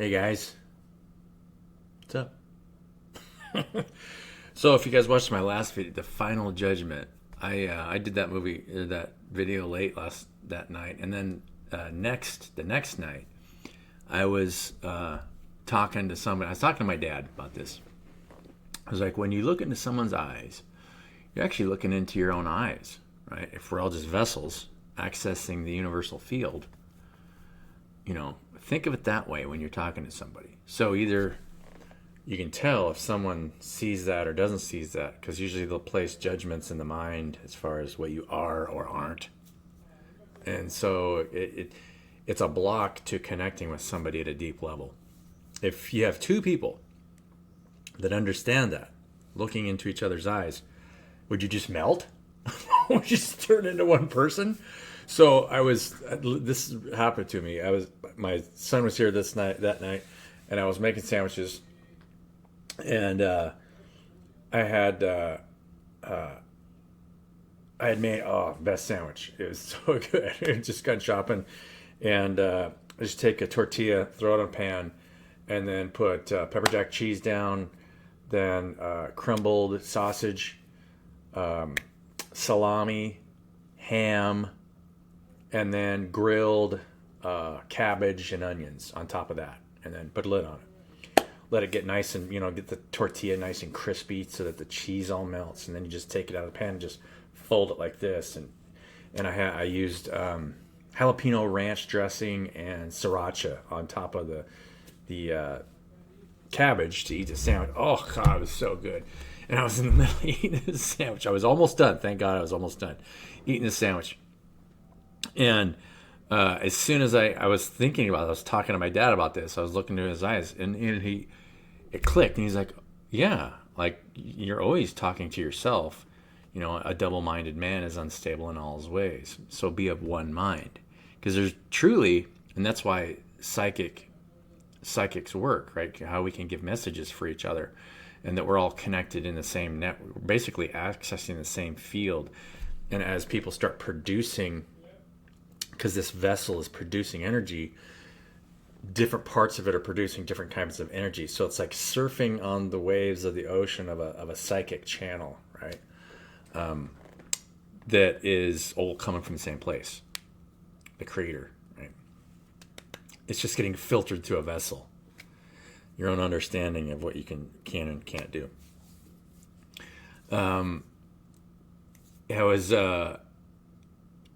Hey guys, what's up? So if you guys watched my last video, The Final Judgment, I did that movie that video late last that night, and then the next night I was talking to somebody. I was talking to my dad about this. I was like, when you look into someone's eyes, you're actually looking into your own eyes, right? If we're all just vessels accessing the universal field, think of it that way when you're talking to somebody. So either you can tell if someone sees that or doesn't see that, because usually they'll place judgments in the mind as far as what you are or aren't. And so it's a block to connecting with somebody at a deep level. If you have two people that understand that, looking into each other's eyes, would you just melt? Would you just turn into one person? So this happened to me. My son was here that night, and I was making sandwiches, and I had made best sandwich. It was so good. I just gone shopping, and I just take a tortilla, throw it in a pan, and then put pepper jack cheese down, then crumbled sausage, salami, ham, and then grilled cabbage and onions on top of that, and then put a lid on it. Let it get nice and get the tortilla nice and crispy so that the cheese all melts, and then you just take it out of the pan and just fold it like this. And I used jalapeno ranch dressing and sriracha on top of the cabbage to eat the sandwich. Oh God, it was so good. And I was in the middle of eating the sandwich. I was almost done. Thank God I was almost done eating the sandwich. And as soon as I was thinking about it, I was talking to my dad about this. I was looking into his eyes, and it clicked. And he's like, yeah, like you're always talking to yourself. A double-minded man is unstable in all his ways. So be of one mind. Because there's truly, and that's why psychics work, right? How we can give messages for each other, and that we're all connected in the same network, we're basically accessing the same field. And as people start producing, because this vessel is producing energy, different parts of it are producing different kinds of energy. So it's like surfing on the waves of the ocean of a psychic channel, right? That is all coming from the same place, the creator, right? It's just getting filtered through a vessel. Your own understanding of what you can and can't do. I was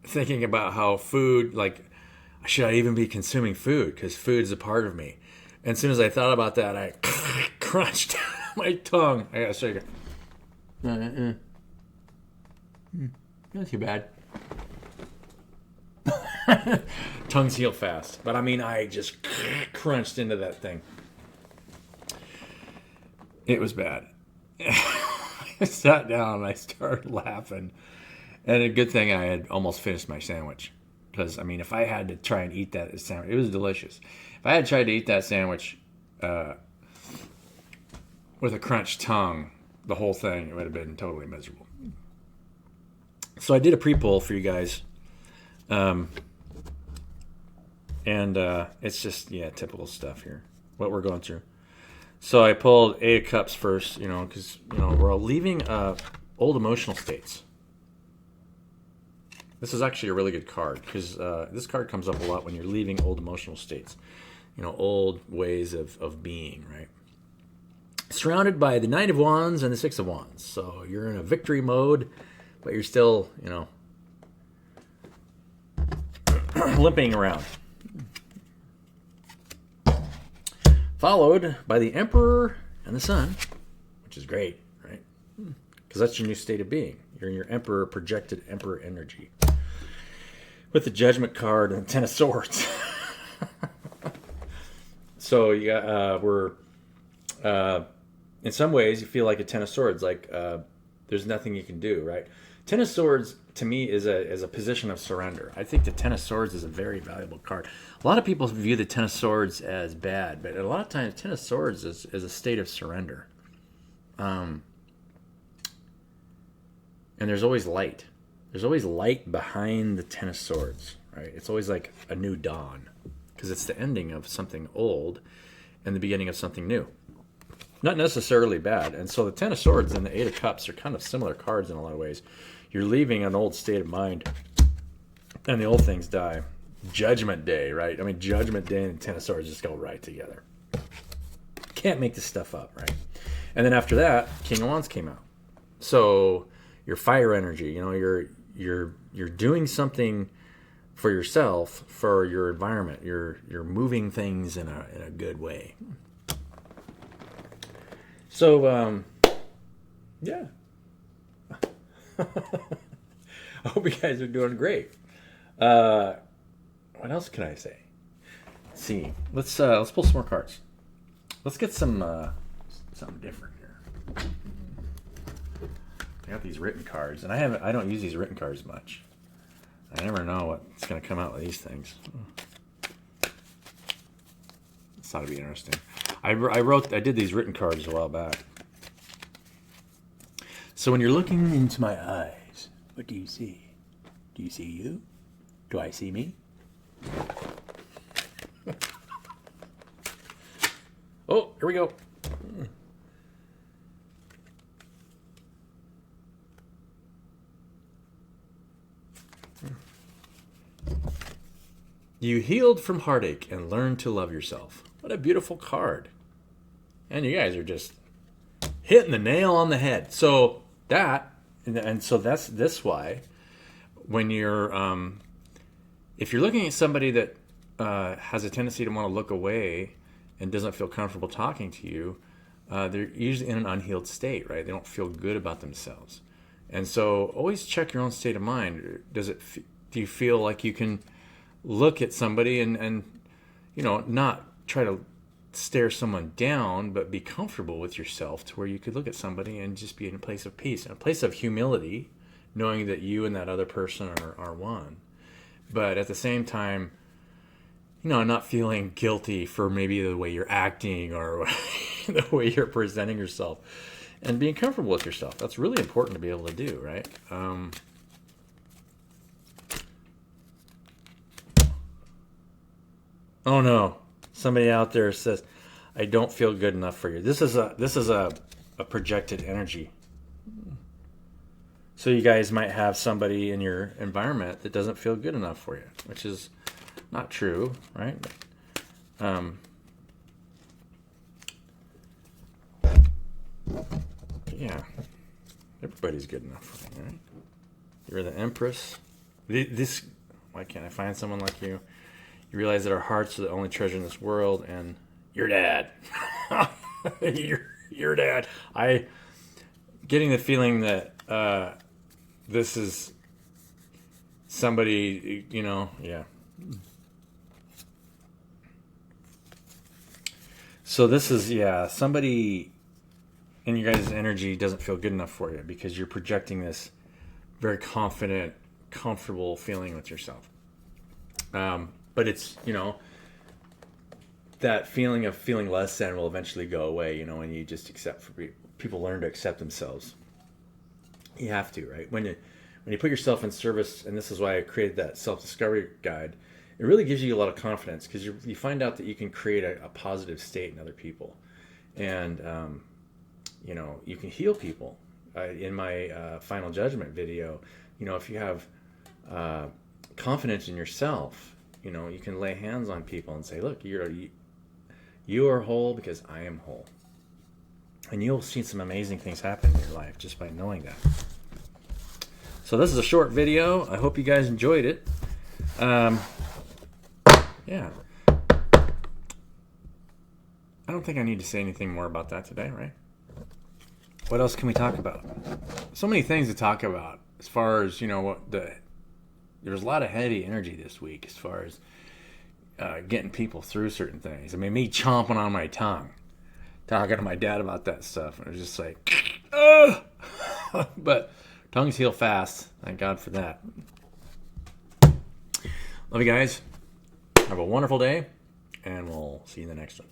thinking about how food, like, should I even be consuming food? Because food is a part of me. And as soon as I thought about that, I crunched my tongue. I gotta show you. Not too bad. Tongues heal fast. But I mean, I just crunched into that thing. It was bad. I sat down and I started laughing. And a good thing I had almost finished my sandwich. Because, I mean, if I had to try and eat that sandwich, it was delicious. If I had tried to eat that sandwich with a crunched tongue, the whole thing, it would have been totally miserable. So I did a pre-poll for you guys. And it's just, typical stuff here. What we're going through. So I pulled Eight of Cups first, because, we're all leaving old emotional states. This is actually a really good card, because this card comes up a lot when you're leaving old emotional states. Old ways of being, right? Surrounded by the Knight of Wands and the Six of Wands. So you're in a victory mode, but you're still, limping around. Followed by the Emperor and the Sun, which is great, right? Because that's your new state of being. You're in your Emperor, projected Emperor energy. With the Judgment card and the Ten of Swords. So we're in some ways you feel like a Ten of Swords, like there's nothing you can do, right? Ten of Swords to me is a position of surrender. I think the Ten of Swords is a very valuable card. A lot of people view the Ten of Swords as bad, but a lot of times Ten of Swords is a state of surrender. And there's always light. There's always light behind the Ten of Swords, right? It's always like a new dawn, because it's the ending of something old, and the beginning of something new. Not necessarily bad. And so the Ten of Swords and the Eight of Cups are kind of similar cards in a lot of ways. You're leaving an old state of mind, and the old things die. Judgment Day, right? I mean, Judgment Day and Ten of Swords just go right together. Can't make this stuff up, right? And then after that, King of Wands came out. So your fire energy, you're doing something for yourself, for your environment. You're moving things in a good way. So, yeah. I hope you guys are doing great. What else can I say? Let's see. Let's pull some more cards. Let's get some something different here. I got these written cards, and I don't use these written cards much. I never know what's going to come out with these things. This ought to be interesting. I did these written cards a while back. So when you're looking into my eyes, what do you see? Do you see you? Do I see me? Oh, here we go. You healed from heartache and learned to love yourself. What a beautiful card. And you guys are just hitting the nail on the head. So that, and so that's this why, when you're, if you're looking at somebody that has a tendency to want to look away and doesn't feel comfortable talking to you, they're usually in an unhealed state, right? They don't feel good about themselves. And so always check your own state of mind. Do you feel like you can look at somebody and not try to stare someone down, but be comfortable with yourself to where you could look at somebody and just be in a place of peace, in a place of humility, knowing that you and that other person are one. But at the same time, not feeling guilty for maybe the way you're acting or the way you're presenting yourself, and being comfortable with yourself. That's really important to be able to do, right? Oh no. Somebody out there says, I don't feel good enough for you. This is a projected energy. So you guys might have somebody in your environment that doesn't feel good enough for you, which is not true, right? Yeah, everybody's good enough for me, right? You're the Empress. Why can't I find someone like you? You realize that our hearts are the only treasure in this world, and your dad. your dad. Getting the feeling that this is somebody, yeah. So this is, somebody in your guys' energy doesn't feel good enough for you because you're projecting this very confident, comfortable feeling with yourself. But it's, that feeling of feeling less than will eventually go away, and you just people learn to accept themselves. You have to, right? When you put yourself in service, and this is why I created that self-discovery guide, it really gives you a lot of confidence because you find out that you can create a positive state in other people. And, you can heal people. In my Final Judgment video, if you have confidence in yourself, you can lay hands on people and say, look, you are whole because I am whole. And you'll see some amazing things happen in your life just by knowing that. So this is a short video. I hope you guys enjoyed it. Yeah. I don't think I need to say anything more about that today, right? What else can we talk about? So many things to talk about as far as, there's a lot of heavy energy this week as far as getting people through certain things. I mean, me chomping on my tongue, talking to my dad about that stuff. And it was just like, ugh! But tongues heal fast. Thank God for that. Love you guys. Have a wonderful day, and we'll see you in the next one.